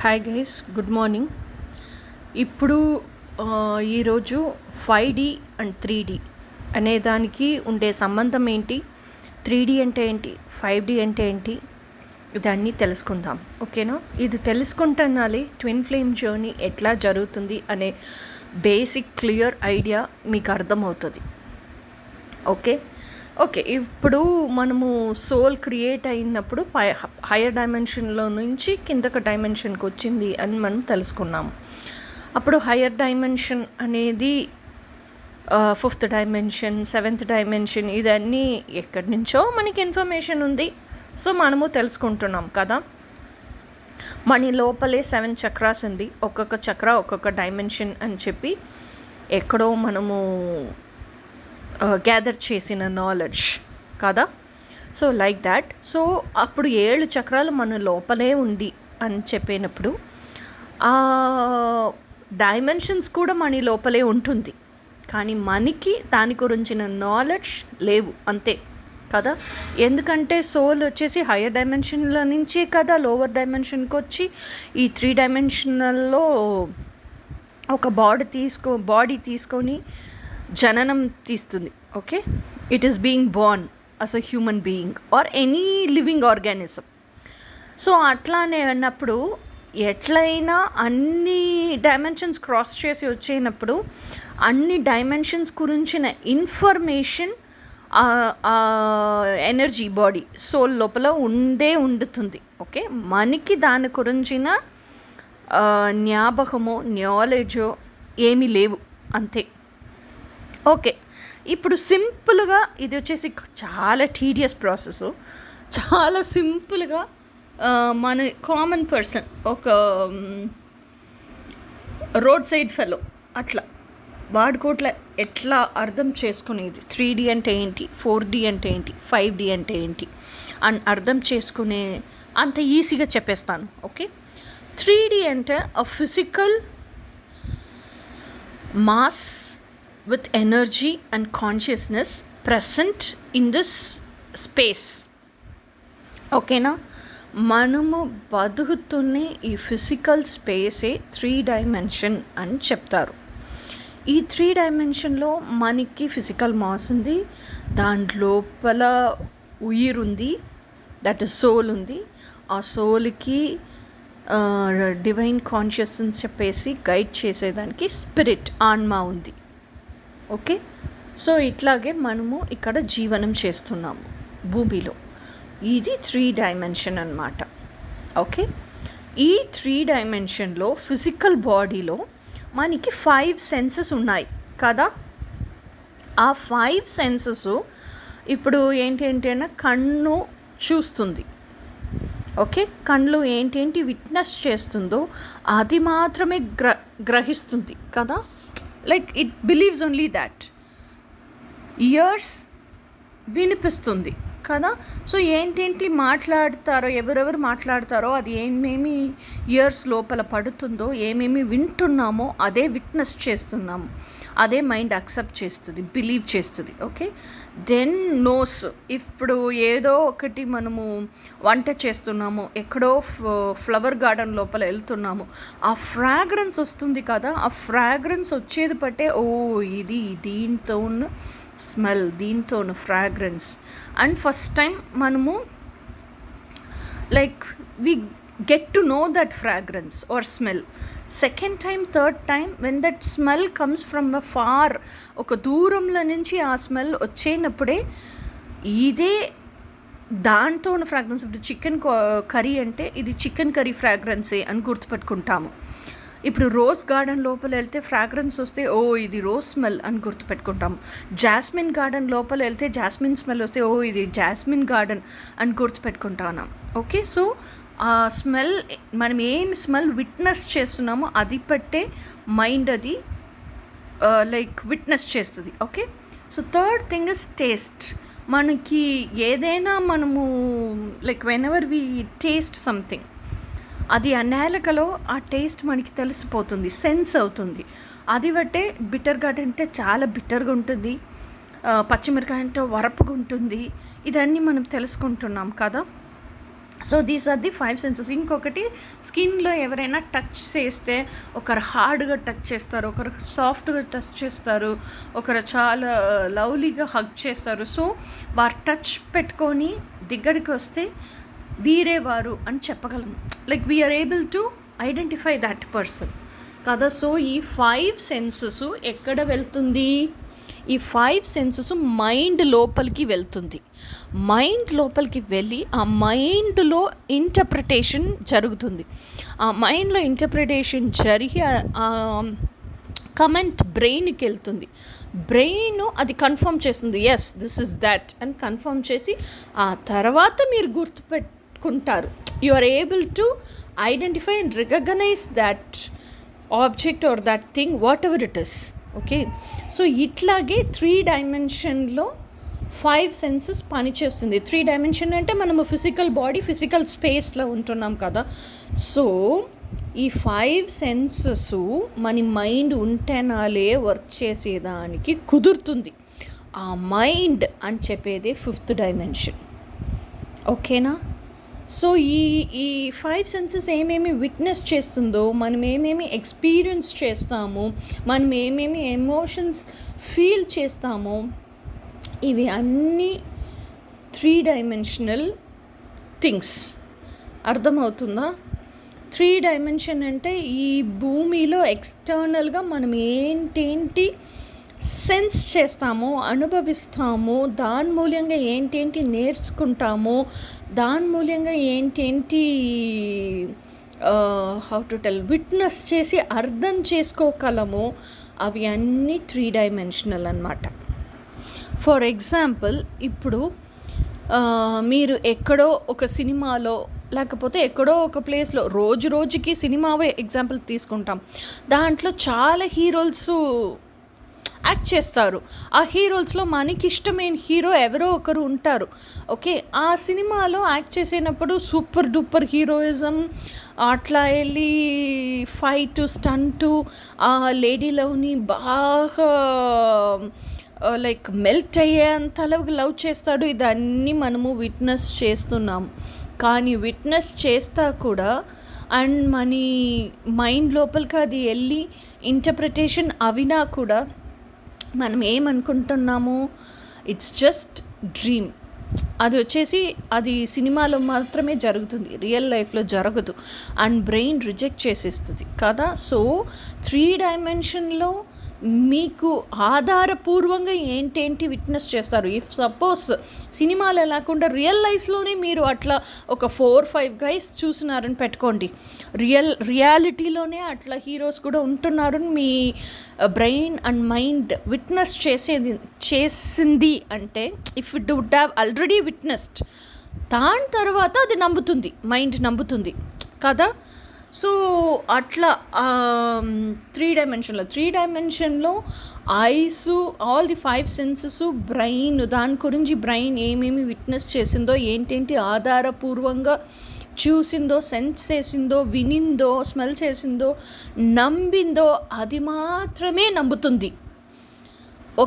Hi guys, good morning. ఇప్పుడు ఈరోజు 5D and 3D అనే దానికి ఉండే సంబంధం ఏంటి, 3D అంటే ఏంటి, 5D అంటే ఏంటి, ఇదన్నీ తెలుసుకుందాం. ఓకేనా? ఇది తెలుసుకుంటున్నాలే ట్విన్ ఫ్లేమ్ జర్నీ ఎట్లా జరుగుతుంది అనే బేసిక్ క్లియర్ ఐడియా మీకు అర్థమవుతుంది. ఓకే, ఇప్పుడు మనము సోల్ క్రియేట్ అయినప్పుడు హయ్యర్ డైమెన్షన్లో నుంచి కిందకి డైమెన్షన్కి వచ్చింది అని మనం తెలుసుకున్నాము. అప్పుడు హయ్యర్ డైమెన్షన్ అనేది 5th డైమెన్షన్, 7th డైమెన్షన్, ఇదన్నీ ఎక్కడి నుంచో మనకి ఇన్ఫర్మేషన్ ఉంది. సో మనము తెలుసుకుంటున్నాం కదా. మన లోపలే 7 చక్రాస్ ఉంది, ఒక్కొక్క చక్ర ఒక్కొక్క డైమెన్షన్ అని చెప్పి ఎక్కడో మనము గ్యాదర్ చేసిన నాలెడ్జ్ కదా. So like that. సో అప్పుడు 7 చక్రాలు మన లోపలే ఉంది అని చెప్పినప్పుడు ఆ డైమెన్షన్స్ కూడా మన లోపలే ఉంటుంది, కానీ మనకి దాని గురించిన నాలెడ్జ్ లేవు అంతే కదా. ఎందుకంటే సోల్ వచ్చేసి హయ్యర్ డైమెన్షన్ల నుంచే కదా లోవర్ డైమెన్షన్కి వచ్చి ఈ 3 డైమెన్షనల్లో ఒక బాడీ తీసుకొని జననం తీస్తుంది. Okay, it is being born as a human being or any living organism. So అట్లానే అన్నప్పుడు ఎట్లయినా అన్ని డైమెన్షన్స్ క్రాస్ చేసి వచ్చేటప్పుడు అన్ని డైమెన్షన్స్ గురించిన ఇన్ఫర్మేషన్ ఎనర్జీ బాడీ సోల్ లోపల ఉండుతుంది. ఓకే, మనకి దాని గురించిన జ్ఞాపకమో నాలెడ్జో ఏమీ లేవు అంతే. ఓకే, ఇప్పుడు సింపుల్గా ఇది వచ్చేసి చాలా టీడియస్ ప్రాసెస్. చాలా సింపుల్గా మన కామన్ పర్సన్, ఒక రోడ్ సైడ్ ఫెలో అట్లా వాడుకోట్ల ఎట్లా అర్థం చేసుకునేది 3D అంటే ఏంటి, 4D అంటే ఏంటి, 5D అంటే ఏంటి అని అర్థం చేసుకునే అంత ఈజీగా చెప్పేస్తాను. ఓకే, 3D అంటే a physical mass with energy and consciousness present in this space. ఓకేనా? మనము బతుకుతున్న ఈ ఫిజికల్ స్పేసే 3 డైమెన్షన్ అని చెప్తారు. ఈ 3 డైమెన్షన్లో మనకి ఫిజికల్ మాస్ ఉంది, దాని లోపల ఉయిర్ దట్ ఇస్ సోల్ ఉంది. ఆ సోల్కి డివైన్ కాన్షియస్నెస్ చెప్పేసి గైడ్ చేసేదానికి స్పిరిట్, ఆత్మ ఉంది. ఓకే, సో ఇట్లాగే మనము ఇక్కడ జీవనం చేస్తున్నాము భూమిలో. ఇది 3 డైమెన్షన్ అన్నమాట. ఓకే, ఈ 3 డైమెన్షన్లో ఫిజికల్ బాడీలో మనకి 5 సెన్సెస్ ఉన్నాయి కదా. ఆ 5 సెన్సెస్ ఇప్పుడు ఏంటి అంటే కన్ను చూస్తుంది. ఓకే, కళ్ళు ఏంటి విట్నెస్ చేస్తుందో అది మాత్రమే గ్రహిస్తుంది కదా. Like it believes only that. Years వినిపిస్తుంది కదా. సో ఏంటి మాట్లాడతారో, ఎవరెవరు మాట్లాడతారో అది ఏమేమి ఇయర్స్ లోపల పడుతుందో, ఏమేమి వింటున్నామో అదే విట్నెస్ చేస్తున్నాము, అదే మైండ్ యాక్సెప్ట్ చేస్తుంది, బిలీవ్ చేస్తుంది. Okay, then nose. ఇప్పుడు ఏదో ఒకటి మనము వంట చేస్తున్నాము, ఎక్కడో ఫ్లవర్ గార్డెన్ లోపల వెళ్తున్నాము, ఆ ఫ్రాగ్రెన్స్ వస్తుంది కదా. ఆ ఫ్రాగ్రెన్స్ వచ్చేది బట్టే ఇది దీంతో స్మెల్, దీంతో ఫ్రాగ్రెన్స్. అండ్ ఫస్ట్ టైం మనము like we get to know that fragrance or smell. Second time, third time, when that smell comes from afar, ఒక దూరంలో నుంచి ఆ స్మెల్ వచ్చేటప్పుడే ఇదే దాంతో ఉన్న ఫ్రాగ్రెన్స్. ఇప్పుడు చికెన్ కర్రీ అంటే ఇది చికెన్ కర్రీ ఫ్రాగ్రెన్సే అని గుర్తుపెట్టుకుంటాము. ఇప్పుడు రోజ్ గార్డెన్ లోపల వెళ్తే ఫ్రాగ్రెన్స్ వస్తే ఇది రోజ్ స్మెల్ అని గుర్తుపెట్టుకుంటాము. జాస్మిన్ గార్డెన్ లోపల వెళ్తే జాస్మిన్ స్మెల్ వస్తే ఇది జాస్మిన్ గార్డెన్ అని గుర్తుపెట్టుకుంటాను. ఓకే, సో ఆ స్మెల్, మనం ఏం స్మెల్ విట్నెస్ చేస్తున్నామో అది పట్టే మైండ్ అది లైక్ విట్నెస్ చేస్తుంది. Okay, so third thing is taste. మనకి ఏదైనా మనము like whenever we taste something, అది అనాలికలో ఆ టేస్ట్ మనకి తెలిసిపోతుంది, సెన్స్ అవుతుంది. అది బట్టే బిటర్ ఘాట్ అంటే చాలా బిటర్గా ఉంటుంది, పచ్చిమిరకాయ అంటే వరపుగా ఉంటుంది. ఇదన్నీ మనం తెలుసుకుంటున్నాం కదా. So these are the 5 senses. ఇంకొకటి స్కిన్లో ఎవరైనా టచ్ చేస్తే ఒకరు హార్డ్గా టచ్ చేస్తారు, ఒకరు సాఫ్ట్గా టచ్ చేస్తారు, ఒకరు చాలా లవ్లీగా హగ్ చేస్తారు. సో వారు టచ్ పెట్టుకొని దగ్గరికి వస్తే వీరే వారు అని చెప్పగలము. Like we are able to identify that person కదా. సో ఈ 5 సెన్సెస్ ఎక్కడ వెళ్తుంది? ఈ 5 సెన్సెస్ మైండ్ లోపలికి వెళ్తుంది. మైండ్ లోపలికి వెళ్ళి ఆ మైండ్లో ఇంటర్ప్రిటేషన్ జరుగుతుంది. ఆ మైండ్లో ఇంటర్ప్రిటేషన్ జరిగి కమెంట్ బ్రెయిన్కి వెళ్తుంది. బ్రెయిన్ అది కన్ఫర్మ్ చేస్తుంది, ఎస్ దిస్ ఇస్ దట్ అని కన్ఫర్మ్ చేసి ఆ తర్వాత మీరు గుర్తుపెట్టుకుంటారు. You are able to identify and recognise that object or that thing whatever it is. Okay, so ఇట్లాగే 3 డైమెన్షన్లో 5 సెన్సెస్ పనిచేస్తుంది. 3 డైమెన్షన్ అంటే మనము ఫిజికల్ బాడీ, ఫిజికల్ స్పేస్లో ఉంటున్నాం కదా. సో ఈ 5 సెన్సెస్ మన మైండ్ ఉంటేనాలే వర్క్ చేసేదానికి కుదురుతుంది. ఆ మైండ్ అని చెప్పేది 5th డైమెన్షన్. ఓకేనా? సో ఈ 5 సెన్సెస్ ఏమేమి విట్నెస్ చేస్తుందో, మనం ఏమేమి ఎక్స్పీరియన్స్ చేస్తామో, మనం ఏమేమి ఎమోషన్స్ ఫీల్ చేస్తామో, ఇవి అన్నీ 3 డైమెన్షనల్ థింగ్స్. అర్థమవుతుందా? 3 డైమెన్షన్ అంటే ఈ భూమిలో ఎక్స్టర్నల్గా మనం ఏంటేంటి సెన్స్ చేస్తామో, అనుభవిస్తామో, దాని మూల్యంగా ఏంటేంటి నేర్చుకుంటామో, దాని మూల్యంగా ఏంటేంటి హౌ టు టెల్ విట్నెస్ చేసి అర్థం చేసుకోగలము, అవి అన్నీ 3 డైమెన్షనల్ అన్నమాట. ఫర్ ఎగ్జాంపుల్, ఇప్పుడు మీరు ఎక్కడో ఒక సినిమాలో లేకపోతే ఎక్కడో ఒక ప్లేస్లో రోజుకి సినిమావే ఎగ్జాంపుల్ తీసుకుంటాం. దాంట్లో చాలా హీరోస్ యాక్ట్ చేస్తారు. ఆ హీరోస్లో మనకి ఇష్టమైన హీరో ఎవరో ఒకరు ఉంటారు. ఓకే, ఆ సినిమాలో యాక్ట్ చేసేటప్పుడు సూపర్ డూపర్ హీరోయిజం, అట్లా వెళ్ళి ఫైటు, స్టంటు, ఆ లేడీలోని బాగా లైక్ మెల్ట్ అయ్యేంతలా లవ్ చేస్తాడు. ఇదన్నీ మనము విట్నెస్ చేస్తున్నాం. కానీ విట్నెస్ చేస్తా కూడా అండ్ మన మైండ్ లోపలికి అది వెళ్ళి ఇంటర్ప్రిటేషన్ అవినా కూడా మనం ఏమనుకుంటున్నాము, ఇట్స్ జస్ట్ డ్రీమ్. అది వచ్చేసి అది సినిమాలో మాత్రమే జరుగుతుంది, రియల్ లైఫ్లో జరగదు అండ్ బ్రెయిన్ రిజెక్ట్ చేసేస్తుంది కదా. సో 3 డైమెన్షన్లో మీకు ఆధారపూర్వంగా ఏంటేంటి విట్నెస్ చేస్తారు. ఇఫ్ సపోజ్ సినిమాలో లేకుండా రియల్ లైఫ్లోనే మీరు అట్లా ఒక 4-5 గైస్ చూసినారని పెట్టుకోండి, రియాలిటీలోనే అట్లా హీరోస్ కూడా ఉంటున్నారు, మీ బ్రెయిన్ అండ్ మైండ్ విట్నెస్ చేసింది అంటే, if it would have already witnessed, దాని తర్వాత అది నమ్ముతుంది, మైండ్ నమ్ముతుంది కదా. సో అట్లా 3 డైమెన్షన్లో eyes, all the 5 senses, brain, దాని గురించి బ్రెయిన్ ఏమేమి విట్నెస్ చేసిందో, ఏంటేంటి ఆధారపూర్వంగా చూసిందో, సెన్స్ చేసిందో, వినిందో, స్మెల్ చేసిందో, నమ్మిందో, అది మాత్రమే నమ్ముతుంది.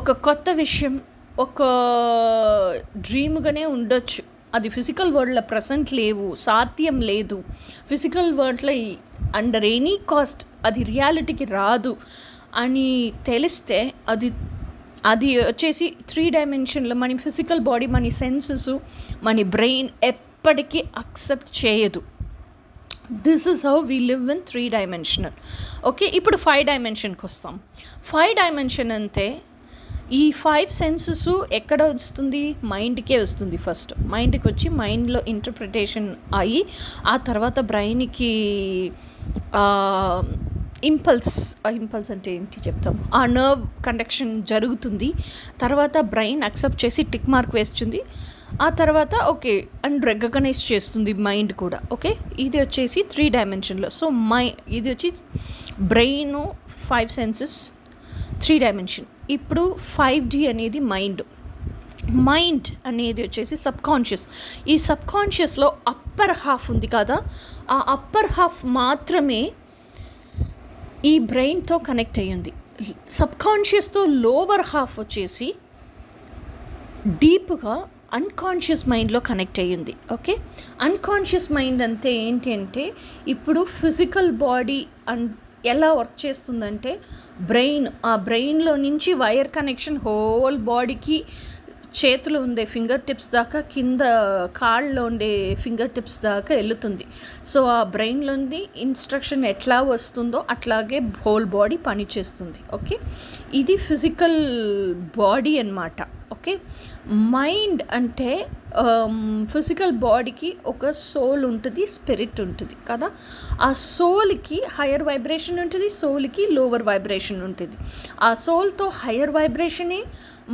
ఒక కొత్త విషయం ఒక డ్రీమ్గానే ఉండొచ్చు, అది ఫిజికల్ వరల్డ్లో ప్రజెంట్ లేవు, సాధ్యం లేదు, ఫిజికల్ వరల్డ్లో అండర్ ఎనీ కాస్ట్ అది రియాలిటీకి రాదు అని తెలిస్తే అది వచ్చేసి 3 డైమెన్షన్లో మన ఫిజికల్ బాడీ, మన సెన్సెస్, మన బ్రెయిన్ ఎప్పటికీ అక్సెప్ట్ చేయదు. This is how we live in 3 dimensional. Okay, ఇప్పుడు 5 డైమెన్షన్కి వస్తాం. 5 డైమెన్షన్ అంటే ఈ 5 సెన్సెస్ ఎక్కడ వస్తుంది? మైండ్కే వస్తుంది. ఫస్ట్ మైండ్కి వచ్చి మైండ్లో ఇంటర్ప్రిటేషన్ అయ్యి ఆ తర్వాత బ్రెయిన్కి ఇంపల్స్ అంటే ఏంటి చెప్తాము, ఆ నర్వ్ కండక్షన్ జరుగుతుంది. తర్వాత బ్రెయిన్ యాక్సెప్ట్ చేసి టిక్ మార్క్ వేస్తుంది. ఆ తర్వాత ఓకే అండ్ రికగ్నైజ్ చేస్తుంది మైండ్ కూడా. ఓకే, ఇది వచ్చేసి 3 డైమెన్షన్లో. సో ఇది వచ్చి బ్రెయిన్, 5 సెన్సెస్, 3 డైమెన్షన్. ఇప్పుడు 5D అనేది మైండ్ అనేది వచ్చేసి సబ్కాన్షియస్. ఈ సబ్కాన్షియస్లో అప్పర్ హాఫ్ ఉంది కదా, ఆ అప్పర్ హాఫ్ మాత్రమే ఈ బ్రెయిన్తో కనెక్ట్ అయ్యింది. సబ్కాన్షియస్తో లోవర్ హాఫ్ వచ్చేసి డీప్గా అన్కాన్షియస్ మైండ్లో కనెక్ట్ అయ్యింది. ఓకే, అన్కాన్షియస్ మైండ్ అంటే ఏంటి అంటే ఇప్పుడు ఫిజికల్ బాడీ ఎలా వర్క్ చేస్తుందంటే ఆ బ్రెయిన్లో నుంచి వైర్ కనెక్షన్ హోల్ బాడీకి, చేతులు ఉండే ఫింగర్ టిప్స్ దాకా, కింద కాళ్ళలో ఉండే ఫింగర్ టిప్స్ దాకా వెళుతుంది. సో ఆ బ్రెయిన్లోని ఇన్స్ట్రక్షన్ ఎట్లా వస్తుందో అట్లాగే హోల్ బాడీ పనిచేస్తుంది. ఓకే, ఇది ఫిజికల్ బాడీ అన్నమాట. ఓకే, మైండ్ అంటే ఫిజికల్ బాడీకి ఒక సోల్ ఉంటుంది, స్పిరిట్ ఉంటుంది కదా. ఆ సోల్కి హయ్యర్ వైబ్రేషన్ ఉంటుంది, సోల్కి లోవర్ వైబ్రేషన్ ఉంటుంది. ఆ సోల్తో హయ్యర్ వైబ్రేషనే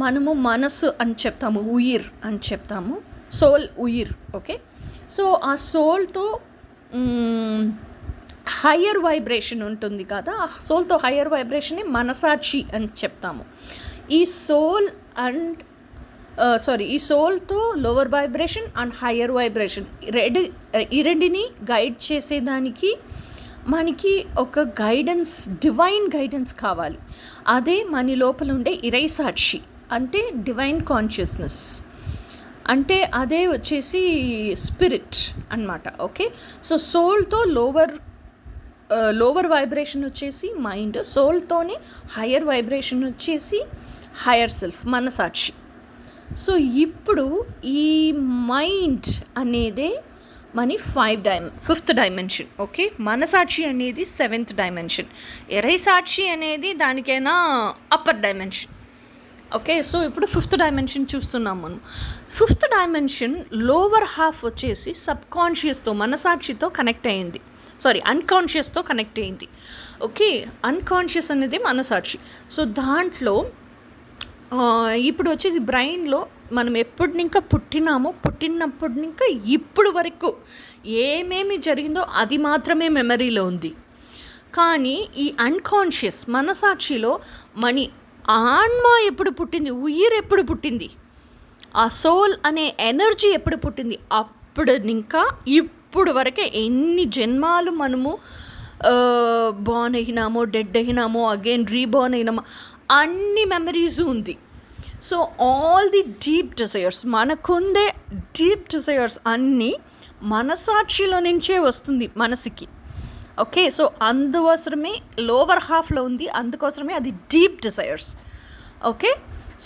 మనము మనసు అని చెప్తాము, ఉయిర్ అని చెప్తాము, సోల్ ఉయిర్. ఓకే, సో ఆ సోల్తో హయ్యర్ వైబ్రేషన్ ఉంటుంది కదా, ఆ సోల్తో హయ్యర్ వైబ్రేషనే మనసాక్షి అని చెప్తాము. ఈ సోల్ ఈ సోల్తో lower vibration and higher vibration ఈ రెండిని గైడ్ చేసేదానికి మనకి ఒక గైడెన్స్, డివైన్ గైడెన్స్ కావాలి. అదే మన లోపల ఉండే ఇరైసాక్షి అంటే డివైన్ కాన్షియస్నెస్, అంటే అదే వచ్చేసి స్పిరిట్ అన్నమాట. ఓకే, సో సోల్తో లోవర్ వైబ్రేషన్ వచ్చేసి మైండ్, సోల్తోనే హయ్యర్ వైబ్రేషన్ వచ్చేసి హయ్యర్ సెల్ఫ్, మనసాక్షి. సో ఇప్పుడు ఈ మైండ్ అనేదే మన ఫిఫ్త్ డైమెన్షన్. ఓకే, మనసాక్షి అనేది 7th డైమెన్షన్, ఎరైసాక్షి అనేది దానికైనా అప్పర్ డైమెన్షన్. ఓకే, సో ఇప్పుడు 5th డైమెన్షన్ చూస్తున్నాం మనం. 5th డైమెన్షన్ లోవర్ హాఫ్ వచ్చేసి సబ్కాన్షియస్తో, మనసాక్షితో కనెక్ట్ అయ్యింది. అన్కాన్షియస్తో కనెక్ట్ అయ్యింది. ఓకే, అన్కాన్షియస్ అనేది మనసాక్షి. సో దాంట్లో ఇప్పుడు వచ్చేసి బ్రెయిన్లో మనం పుట్టినప్పటి ఇంకా ఇప్పుడు వరకు ఏమేమి జరిగిందో అది మాత్రమే మెమరీలో ఉంది. కానీ ఈ అన్కాన్షియస్ మనసాక్షిలో మన ఆత్మ ఎప్పుడు పుట్టింది, ఉయిర్ ఎప్పుడు పుట్టింది, ఆ సోల్ అనే ఎనర్జీ ఎప్పుడు పుట్టింది, అప్పుడు ఇంకా ఇప్పుడు వరకే ఎన్ని జన్మాలు మనము బోర్న్ అయినామో, డెడ్ అయినామో, అగైన్ రీబోర్న్ అయినామో, అన్ని మెమరీస్ ఉంది. So all the deep desires, మనకుండే డీప్ డిజైర్స్ అన్నీ మనసాక్షిలో నుంచే వస్తుంది మనసుకి. ఓకే, సో అందుకోసమే లోవర్ హాఫ్లో ఉంది, అందుకోసమే అది డీప్ డిజైర్స్. ఓకే,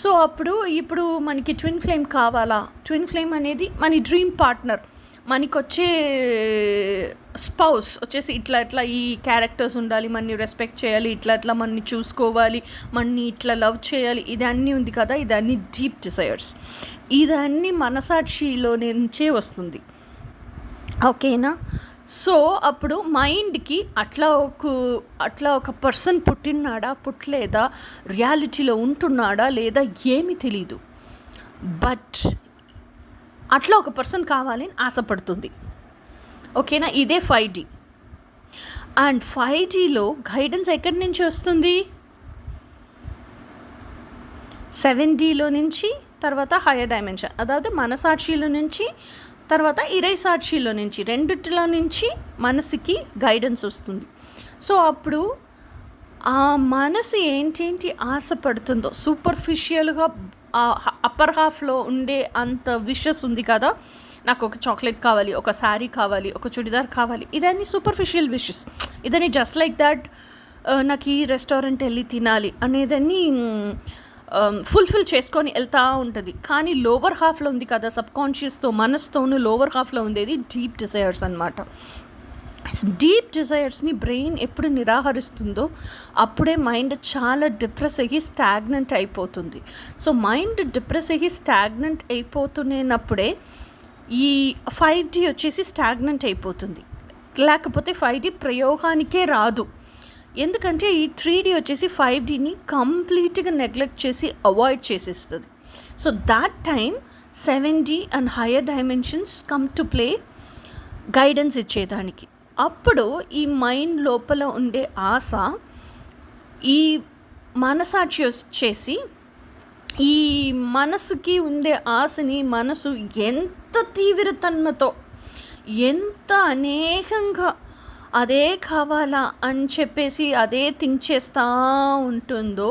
సో ఇప్పుడు మనకి ట్విన్ ఫ్లేమ్ కావాలా? ట్విన్ ఫ్లేమ్ అనేది మన డ్రీమ్ పార్ట్నర్, మనకి వచ్చే స్పౌస్ వచ్చేసి ఇట్లా ఈ క్యారెక్టర్స్ ఉండాలి, మనని రెస్పెక్ట్ చేయాలి, ఇట్లా మనని చూసుకోవాలి, మనని ఇట్లా లవ్ చేయాలి, ఇదన్నీ ఉంది కదా, ఇదన్నీ డీప్ డిజైర్స్. ఇదన్నీ మనసాక్షిలో నుంచే వస్తుంది. ఓకేనా? సో అప్పుడు మైండ్కి అట్లా ఒక పర్సన్ పుట్టినాడా, పుట్టలేదా, రియాలిటీలో ఉంటున్నాడా లేదా ఏమీ తెలీదు, బట్ అట్లా ఒక పర్సన్ కావాలని ఆశపడుతుంది. ఓకేనా? ఇదే 5D. అండ్ 5Dలో గైడెన్స్ ఎక్కడి నుంచి వస్తుంది? 7Dలో నుంచి, తర్వాత హయ్యర్ డైమెన్షన్, అதாவது మనసాక్షిలో నుంచి, తర్వాత ఇరైసాక్షిలో నుంచి, రెండిట్లో నుంచి మనసుకి గైడెన్స్ వస్తుంది. సో అప్పుడు ఆ మనసు ఏంటేంటి ఆశపడుతుందో, సూపర్ఫిషియల్గా అప్పర్ హాఫ్లో ఉండే అంత విషెస్ ఉంది కదా, నాకు ఒక చాక్లెట్ కావాలి, ఒక శారీ కావాలి, ఒక చుడిదార్ కావాలి, ఇదన్నీ సూపర్ఫిషియల్ విషెస్. ఇదని జస్ట్ లైక్ దాట్ నాకు ఈ రెస్టారెంట్ వెళ్ళి తినాలి అనేదాన్ని ఫుల్ఫిల్ చేసుకొని వెళ్తూ ఉంటుంది. కానీ లోవర్ హాఫ్లో ఉంది కదా, సబ్కాన్షియస్తో, మనస్తోనూ లోవర్ హాఫ్లో ఉండేది డీప్ డిజైర్స్ అన్నమాట. డీప్ డిజైర్స్ని బ్రెయిన్ ఎప్పుడు నిరాకరిస్తుందో అప్పుడే మైండ్ చాలా డిప్రెస్ అయ్యి స్టాగ్నెంట్ అయిపోతుంది. సో మైండ్ డిప్రెస్ అయ్యి స్టాగ్నెంట్ అయిపోతున్నప్పుడే ఈ 5D వచ్చేసి స్టాగ్నెంట్ అయిపోతుంది. లేకపోతే 5D ప్రయోగానికే రాదు. ఎందుకంటే ఈ 3D వచ్చేసి 5Dని కంప్లీట్గా నెగ్లెక్ట్ చేసి అవాయిడ్ చేసేస్తుంది. So that time 7D and higher dimensions come to play guidance ఇచ్చేదానికి. అప్పుడు ఈ మైండ్ లోపల ఉండే ఆశ ఈ మనసాక్షి వచ్చేసి ఈ మనసుకి ఉండే ఆశని మనసు ఎంత తీవ్రతన్మతో, ఎంత అనేకంగా అదే కావాలా అని చెప్పేసి అదే థింక్ చేస్తూ ఉంటుందో,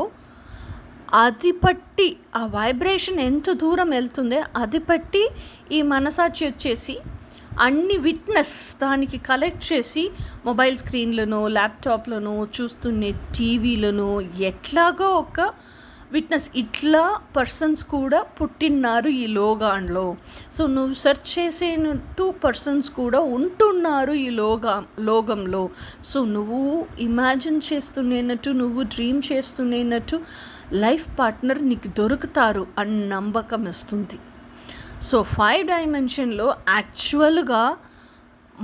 అది పట్టి ఆ వైబ్రేషన్ ఎంత దూరం వెళ్తుందో అది పట్టి ఈ మనసాక్షి వచ్చేసి అన్ని విట్నెస్ దానికి కలెక్ట్ చేసి మొబైల్ స్క్రీన్లను, ల్యాప్టాప్లను, చూస్తున్న టీవీలను ఎట్లాగో ఒక విట్నెస్ ఇట్లా పర్సన్స్ కూడా పుట్టిన్నారు ఈ లోకంలో. సో నువ్వు సెర్చ్ చేసేటట్టు పర్సన్స్ కూడా ఉంటున్నారు ఈ లోకంలో. సో నువ్వు ఇమాజిన్ చేస్తున్నట్టు, నువ్వు డ్రీమ్ చేస్తున్నట్టు లైఫ్ పార్ట్నర్ నీకు దొరుకుతారు అని నమ్మకం ఇస్తుంది. సో 5 డైమెన్షన్లో యాక్చువల్గా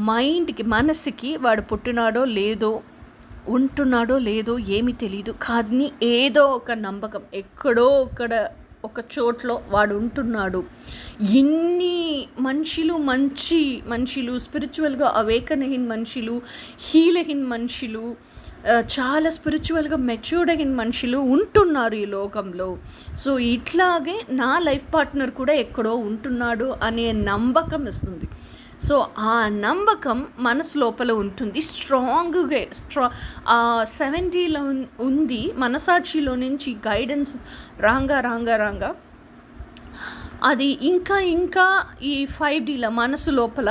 మైండ్కి, మనసుకి వాడు పుట్టినాడో లేదో, ఉంటున్నాడో లేదో ఏమీ తెలీదు, కానీ ఏదో ఒక నమ్మకం ఎక్కడో ఒక చోట్లో వాడు ఉంటున్నాడు. ఇన్ని మంచి మనుషులు, స్పిరిచువల్గా అవేకన్ అయిన మనుషులు, హీల్ అయిన మనుషులు, చాలా స్పిరిచువల్గా మెచ్యూర్డ్ అయిన మనుషులు ఉంటున్నారు ఈ లోకంలో. సో ఇట్లాగే నా లైఫ్ పార్ట్నర్ కూడా ఎక్కడో ఉంటున్నాడు అనే నమ్మకం ఇస్తుంది. సో ఆ నమ్మకం మనసు లోపల ఉంటుంది స్ట్రాంగ్గా. 70లో ఉంది. మనసాక్షిలో నుంచి గైడెన్స్ రాంగా అది ఇంకా ఈ 5Dల మనసు లోపల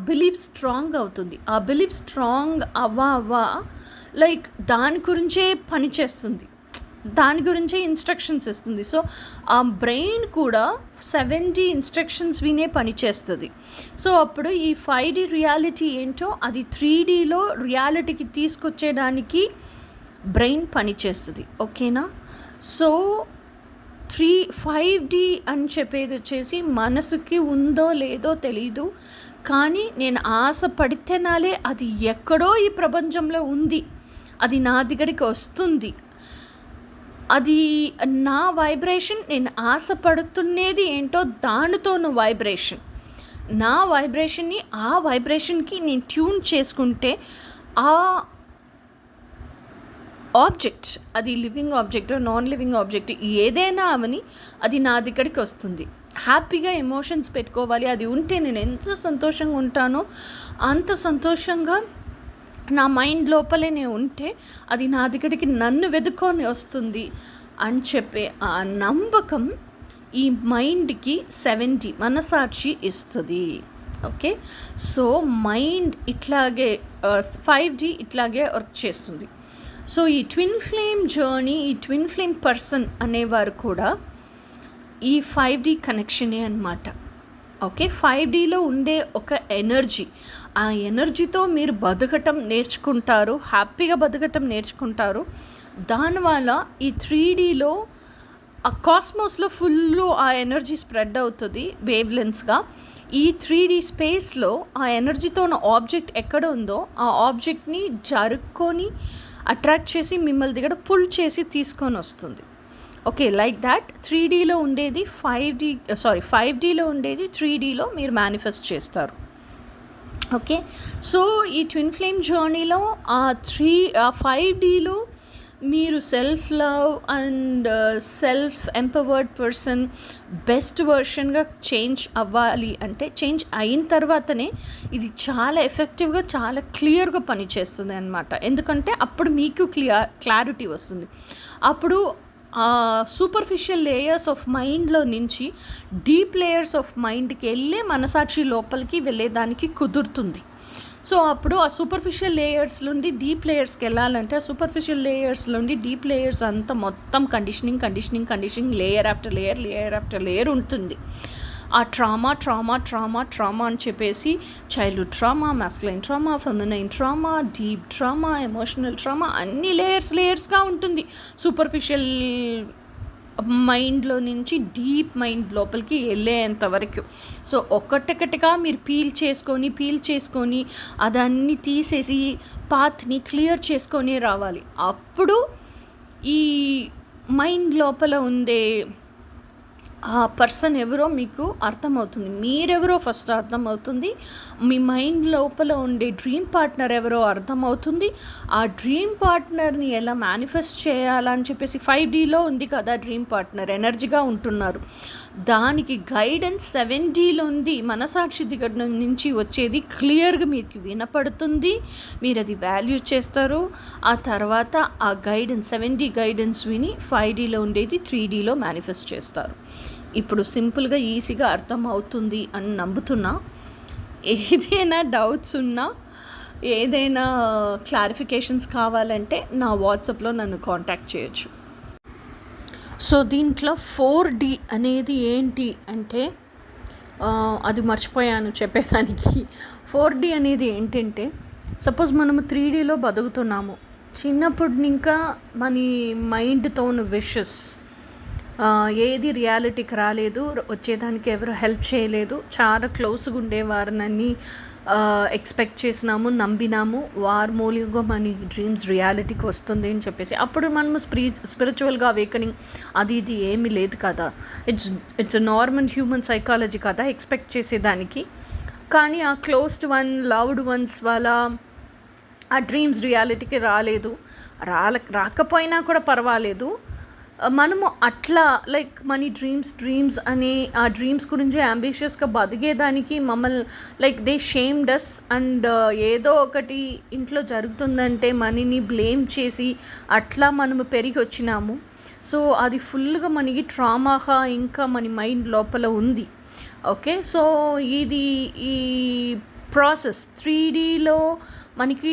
బిలీఫ్ స్ట్రాంగ్ అవుతుంది. ఆ బిలీఫ్ స్ట్రాంగ్ అవ్వా లైక్ దాని గురించే పనిచేస్తుంది, దాని గురించే ఇన్స్ట్రక్షన్స్ ఇస్తుంది. సో ఆ బ్రెయిన్ కూడా 70 ఇన్స్ట్రక్షన్స్ వినే పనిచేస్తుంది. సో అప్పుడు ఈ 5D రియాలిటీ ఏంటో అది 3Dలో రియాలిటీకి తీసుకొచ్చేయడానికి బ్రెయిన్ పనిచేస్తుంది. ఓకేనా? సో 5D అని చెప్పేది వచ్చేసి మనసుకి ఉందో లేదో తెలీదు, కానీ నేను ఆశ పడితేనాలే అది ఎక్కడో ఈ ప్రపంచంలో ఉంది, అది నా దగ్గరికి వస్తుంది, అది నా వైబ్రేషన్. నేను ఆశపడుతున్నది ఏంటో దానితోను వైబ్రేషన్, నా వైబ్రేషన్ని ఆ వైబ్రేషన్కి నేను ట్యూన్ చేసుకుంటే ఆ ఆబ్జెక్ట్, అది living object, non living object ఏదైనా అవని అది నా దగ్గరికి వస్తుంది. హ్యాపీగా ఎమోషన్స్ పెట్టుకోవాలి, అది ఉంటే నేను ఎంత సంతోషంగా ఉంటానో అంత సంతోషంగా నా మైండ్ లోపలే నేను ఉంటే అది నా దగ్గరికి నన్ను వెతుక్కొని వస్తుంది అని చెప్పే ఆ నమ్మకం ఈ మైండ్కి 70 మనసాక్షి ఇస్తుంది. ఓకే, సో మైండ్ ఇట్లాగే 5D ఇట్లాగే వర్క్ చేస్తుంది. సో ఈ ట్విన్ ఫ్లేమ్ జర్నీ, ఈ ట్విన్ ఫ్లేమ్ పర్సన్ అనేవారు కూడా ఈ 5D కనెక్షనే అన్నమాట. ఓకే, 5Dలో ఉండే ఒక ఎనర్జీ, ఆ ఎనర్జీతో మీరు బతకటం నేర్చుకుంటారు, హ్యాపీగా బతకటం నేర్చుకుంటారు. దానివల్ల ఈ 3Dలో ఆ కాస్మోస్లో ఫుల్ ఆ ఎనర్జీ స్ప్రెడ్ అవుతుంది వేవ్ లెన్స్గా. ఈ 3D స్పేస్లో ఆ ఎనర్జీతో ఉన్న ఆబ్జెక్ట్ ఎక్కడ ఉందో ఆ ఆబ్జెక్ట్ని జరుక్కొని అట్రాక్ట్ చేసి మిమ్మల్ని దగ్గర పుల్ చేసి తీసుకొని వస్తుంది. ఓకే, లైక్ దాట్ 3Dలో ఉండేది 5Dలో ఉండేది 3Dలో మీరు మేనిఫెస్ట్ చేస్తారు. ఓకే, సో ఈ ట్విన్ ఫ్లేమ్ జర్నీలో ఆ 5Dలో మీరు self love and self empowered person best వర్షన్గా చేంజ్ అవ్వాలి అంటే, చేంజ్ అయిన తర్వాతనే ఇది చాలా ఎఫెక్టివ్గా, చాలా క్లియర్గా పనిచేస్తుంది అన్నమాట. ఎందుకంటే అప్పుడు మీకు క్లారిటీ వస్తుంది. అప్పుడు సూపర్ఫిషియల్ లేయర్స్ ఆఫ్ మైండ్లో నుంచి డీప్ లేయర్స్ ఆఫ్ మైండ్కి వెళ్ళే మనసాక్షి లోపలికి వెళ్ళేదానికి కుదురుతుంది. సో అప్పుడు ఆ సూపర్ఫిషియల్ లేయర్స్ నుండి డీప్ లేయర్స్కి వెళ్ళాలంటే ఆ సూపర్ఫిషియల్ లేయర్స్ నుండి డీప్ లేయర్స్ అంతా మొత్తం కండిషనింగ్ లేయర్ ఆఫ్టర్ లేయర్ ఉంటుంది. ఆ ట్రామా అని చెప్పేసి childhood trauma, masculine trauma, feminine trauma, deep trauma, emotional trauma అన్ని లేయర్స్గా ఉంటుంది సూపర్ఫిషియల్ మైండ్లో నుంచి డీప్ మైండ్ లోపలికి వెళ్ళేంత వరకు. సో ఒక్కటొక్కటిగా మీరు పీల్ చేసుకొని అదన్నీ తీసేసి పాత్ని క్లియర్ చేసుకొని రావాలి. అప్పుడు ఈ మైండ్ లోపల ఉండే ఆ పర్సన్ ఎవరో మీకు అర్థమవుతుంది. మీరెవరో ఫస్ట్ అర్థమవుతుంది. మీ మైండ్ లోపల ఉండే డ్రీమ్ పార్ట్నర్ ఎవరో అర్థమవుతుంది. ఆ డ్రీమ్ పార్ట్నర్ని ఎలా మేనిఫెస్ట్ చేయాలని చెప్పేసి 5Dలో ఉంది కదా డ్రీమ్ పార్ట్నర్, ఎనర్జీగా ఉంటున్నారు. దానికి గైడెన్స్ 7Dలో ఉంది. మనసాక్షి దగ్గర నుంచి వచ్చేది క్లియర్గా మీకు వినపడుతుంది. మీరు అది వాల్యూ చేస్తారు. ఆ తర్వాత ఆ గైడెన్స్ 7D గైడెన్స్ విని 5Dలో ఉండేది 3Dలో మేనిఫెస్ట్ చేస్తారు. ఇప్పుడు సింపుల్గా ఈజీగా అర్థం అవుతుంది అని నమ్ముతున్నా. ఏదైనా డౌట్స్ ఉన్నా, ఏదైనా క్లారిఫికేషన్స్ కావాలంటే నా వాట్సాప్లో నన్ను కాంటాక్ట్ చేయొచ్చు. సో దీంట్లో 4D అనేది ఏంటి అంటే అది మర్చిపోయాను చెప్పేదానికి. 4D అనేది ఏంటంటే, సపోజ్ మనము 3Dలో బతుకుతున్నాము. చిన్నప్పుడు ఇంకా మన మైండ్తో ఉన్న విషెస్ ఏది రియాలిటీకి రాలేదు, వచ్చేదానికి ఎవరు హెల్ప్ చేయలేదు, చాలా క్లోజ్గా ఉండేవారినని ఎక్స్పెక్ట్ చేసినాము, నమ్మినాము, వారి మూలంగా మన డ్రీమ్స్ రియాలిటీకి వస్తుంది అని చెప్పేసి. అప్పుడు మనము స్పిరిచువల్గా అవేకనింగ్ అది ఇది ఏమీ లేదు కదా. ఇట్స్ నార్మల్ హ్యూమన్ సైకాలజీ కదా ఎక్స్పెక్ట్ చేసేదానికి. కానీ ఆ క్లోజ్డ్ వన్, లవ్డ్ వన్స్ వాళ్ళ ఆ డ్రీమ్స్ రియాలిటీకి రాలేదు. రాకపోయినా కూడా పర్వాలేదు, మనము అట్లా లైక్ మన డ్రీమ్స్ అనే ఆ డ్రీమ్స్ గురించి అంబిషియస్గా బతికేదానికి మమ్మల్ని like they shamed us. And ఏదో ఒకటి ఇంట్లో జరుగుతుందంటే మనని బ్లేమ్ చేసి అట్లా మనము పెరిగి వచ్చినాము. సో అది ఫుల్గా మనకి ట్రామాగా ఇంకా మన మైండ్ లోపల ఉంది. ఓకే, సో ఇది ఈ ప్రాసెస్ 3Dలో మనకి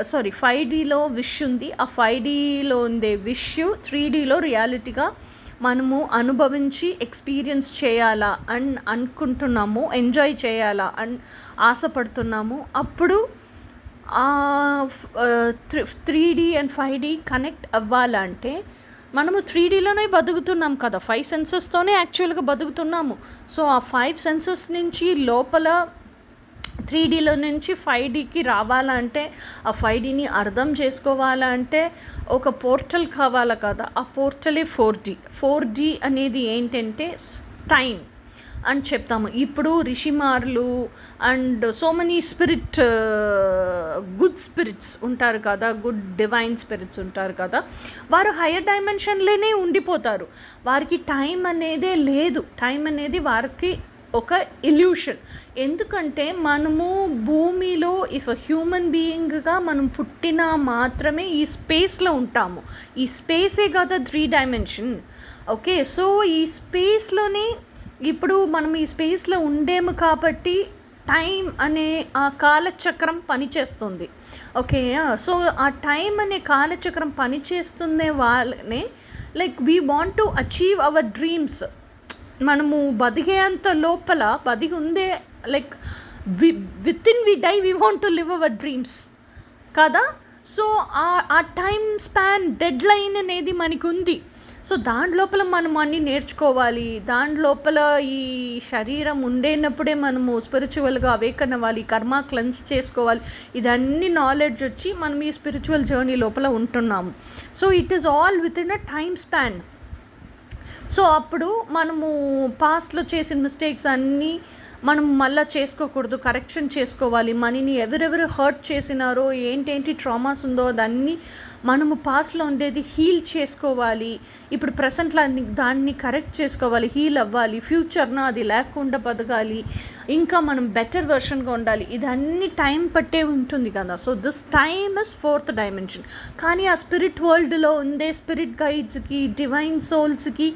5Dలో విష్ ఉంది. ఆ 5Dలో ఉండే విష్ 3Dలో రియాలిటీగా మనము అనుభవించి ఎక్స్పీరియన్స్ చేయాలా అని అనుకుంటున్నాము, ఎంజాయ్ చేయాలా అని ఆశపడుతున్నాము. అప్పుడు 3D అండ్ 5D కనెక్ట్ అవ్వాలంటే మనము 3Dలోనే బతుకుతున్నాం కదా, 5 సెన్సెస్తోనే యాక్చువల్గా బతుకుతున్నాము. సో ఆ 5 సెన్సెస్ నుంచి లోపల 3Dలో నుంచి 5Dకి రావాలంటే, ఆ 5Dని అర్థం చేసుకోవాలంటే ఒక పోర్టల్ కావాలి కదా. ఆ పోర్టలే 4D అనేది ఏంటంటే టైం అని చెప్తాము. ఇప్పుడు రిషిమార్లు and so many good spirits ఉంటారు కదా, గుడ్ డివైన్ స్పిరిట్స్ ఉంటారు కదా, వారు హయ్యర్ డైమెన్షన్లోనే ఉండిపోతారు. వారికి టైం అనేదే లేదు. టైం అనేది వారికి ఒక ఇల్యూషన్. ఎందుకంటే మనము భూమిలో ఇఫ్ హ్యూమన్ బీయింగ్గా మనం పుట్టినా మాత్రమే ఈ స్పేస్లో ఉంటాము. ఈ స్పేసే కదా 3 డైమెన్షన్. ఓకే, సో ఈ స్పేస్లోనే ఇప్పుడు మనం ఈ స్పేస్లో ఉండేము కాబట్టి టైం అనే ఆ కాలచక్రం పనిచేస్తుంది. ఓకే, సో ఆ టైం అనే కాలచక్రం పనిచేస్తున్న వాళ్ళనే like we want to achieve our dreams. మనము బతికేంత లోపల బతికి ఉందే like within we die we want to live our dreams కదా. సో ఆ టైం స్పాన్ డెడ్ లైన్ అనేది మనకు ఉంది. సో దాని లోపల మనం అన్నీ నేర్చుకోవాలి. దాని లోపల ఈ శరీరం ఉండేటప్పుడే మనము స్పిరిచువల్గా అవేకన్ అవ్వాలి, కర్మ క్లెన్స్ చేసుకోవాలి. ఇదన్నీ నాలెడ్జ్ వచ్చి మనం ఈ స్పిరిచువల్ జర్నీ లోపల ఉంటున్నాము. So it is all with in a time span. So అప్పుడు మనము పాస్ట్లో చేసిన మిస్టేక్స్ అన్నీ మనం మళ్ళీ చేసుకోకూడదు, కరెక్షన్ చేసుకోవాలి. మనని ఎవరెవరు హర్ట్ చేసినారో, ఏంటేంటి ట్రామాస్ ఉందో అదన్నీ మనము పాస్ట్లో ఉండేది హీల్ చేసుకోవాలి. ఇప్పుడు ప్రజెంట్లో దాన్ని కరెక్ట్ చేసుకోవాలి, హీల్ అవ్వాలి. ఫ్యూచర్న అది లేకుండా బతకాలి, ఇంకా మనం బెటర్ వెర్షన్గా ఉండాలి. ఇదన్నీ టైం పట్టే ఉంటుంది కదా. So this time is 4th dimension. కానీ ఆ స్పిరిట్ వరల్డ్లో ఉండే స్పిరిట్ గైడ్స్కి, డివైన్ సోల్స్కి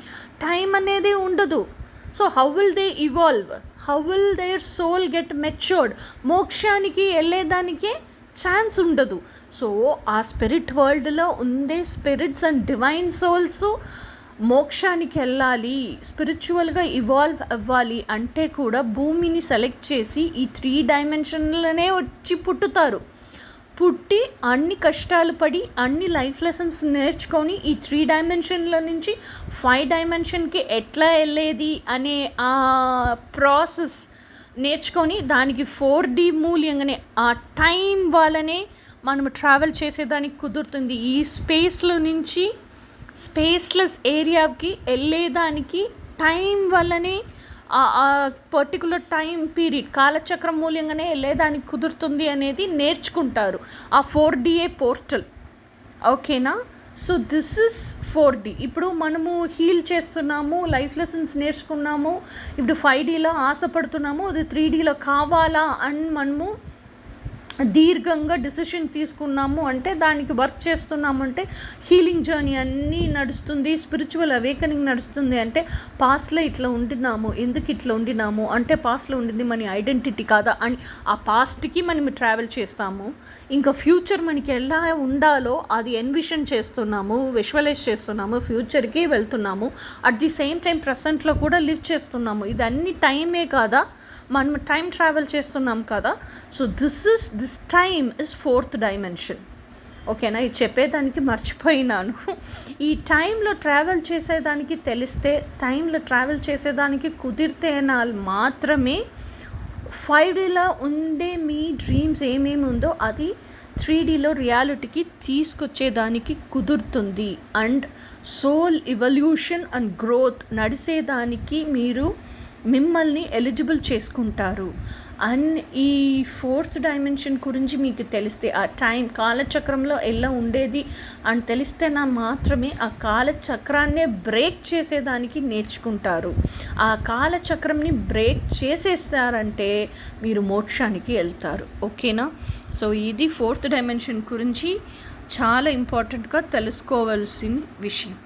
టైం అనేది ఉండదు. So how will they evolve? How will their soul get matured? మోక్షానికి వెళ్ళేదానికే ఛాన్స్ ఉండదు. సో ఆ స్పిరిట్ వరల్డ్లో ఉండే స్పిరిట్స్ అండ్ డివైన్ సోల్స్ మోక్షానికి వెళ్ళాలి, స్పిరిచువల్గా ఇవాల్వ్ అవ్వాలి అంటే కూడా భూమిని సెలెక్ట్ చేసి ఈ 3 డైమెన్షన్లనే వచ్చి పుట్టుతారు. పుట్టి అన్ని కష్టాలు పడి అన్ని లైఫ్ లెసన్స్ నేర్చుకొని ఈ 3 డైమెన్షన్ల నుంచి 5 డైమెన్షన్కి ఎట్లా వెళ్ళేది అనే ఆ ప్రాసెస్ నేర్చుకొని దానికి 4D మూల్యంగానే ఆ టైం వల్లనే మనం ట్రావెల్ చేసేదానికి కుదురుతుంది. ఈ స్పేస్లో నుంచి స్పేస్లెస్ ఏరియాకి వెళ్ళేదానికి టైం వల్లనే ఆ పర్టికులర్ టైం పీరియడ్ కాలచక్రం మూల్యంగానే వెళ్ళేదానికి కుదురుతుంది అనేది నేర్చుకుంటారు ఆ 4DA పోర్టల్. ఓకేనా? So this is 4D. ఇప్పుడు మనము హీల్ చేస్తున్నాము, లైఫ్ లెసన్స్ నేర్చుకున్నాము, ఇప్పుడు 5Dలో ఆశపడుతున్నాము, అది 3Dలో కావాలా అని మనము దీర్ఘంగా డిసిషన్ తీసుకున్నాము అంటే, దానికి వర్క్ చేస్తున్నాము అంటే, హీలింగ్ జర్నీ అన్నీ నడుస్తుంది, స్పిరిచువల్ అవేకనింగ్ నడుస్తుంది అంటే, పాస్ట్లో ఇట్లా ఉండినాము, ఎందుకు ఇట్లా ఉండినాము అంటే, పాస్ట్లో ఉండింది మన ఐడెంటిటీ కాదా అని ఆ పాస్ట్కి మనం ట్రావెల్ చేస్తాము. ఇంకా ఫ్యూచర్ మనకి ఎలా ఉండాలో అది ఎన్విషన్ చేస్తున్నాము, విజువలైజ్ చేస్తున్నాము, ఫ్యూచర్కి వెళ్తున్నాము. అట్ ది సేమ్ టైం ప్రజెంట్లో కూడా లివ్ చేస్తున్నాము. ఇదన్నీ టైమే కాదా, మనం టైం ట్రావెల్ చేస్తున్నాం కదా. So this time is 4th dimension. ఓకేనా? ఇది చెప్పేదానికి మర్చిపోయినాను. ఈ టైంలో ట్రావెల్ చేసేదానికి తెలిస్తే, టైంలో ట్రావెల్ చేసేదానికి కుదిరితేనా మాత్రమే 5Dలో ఉండే మీ డ్రీమ్స్ ఏమేమి ఉందో అది 3Dలో రియాలిటీకి తీసుకొచ్చేదానికి కుదురుతుంది. And soul evolution and growth నడిచేదానికి మీరు మిమ్మల్ని ఎలిజిబుల్ చేసుకుంటారు. అండ్ ఈ 4th డైమెన్షన్ గురించి మీకు తెలిస్తే, ఆ టైం కాలచక్రంలో ఎలా ఉండేది అని తెలిస్తేనా మాత్రమే ఆ కాలచక్రాన్నే బ్రేక్ చేసేదానికి నేర్చుకుంటారు. ఆ కాలచక్రంని బ్రేక్ చేసేస్తారంటే మీరు మోక్షానికి వెళ్తారు. ఓకేనా? సో ఇది 4th డైమెన్షన్ గురించి చాలా ఇంపార్టెంట్గా తెలుసుకోవాల్సిన విషయం.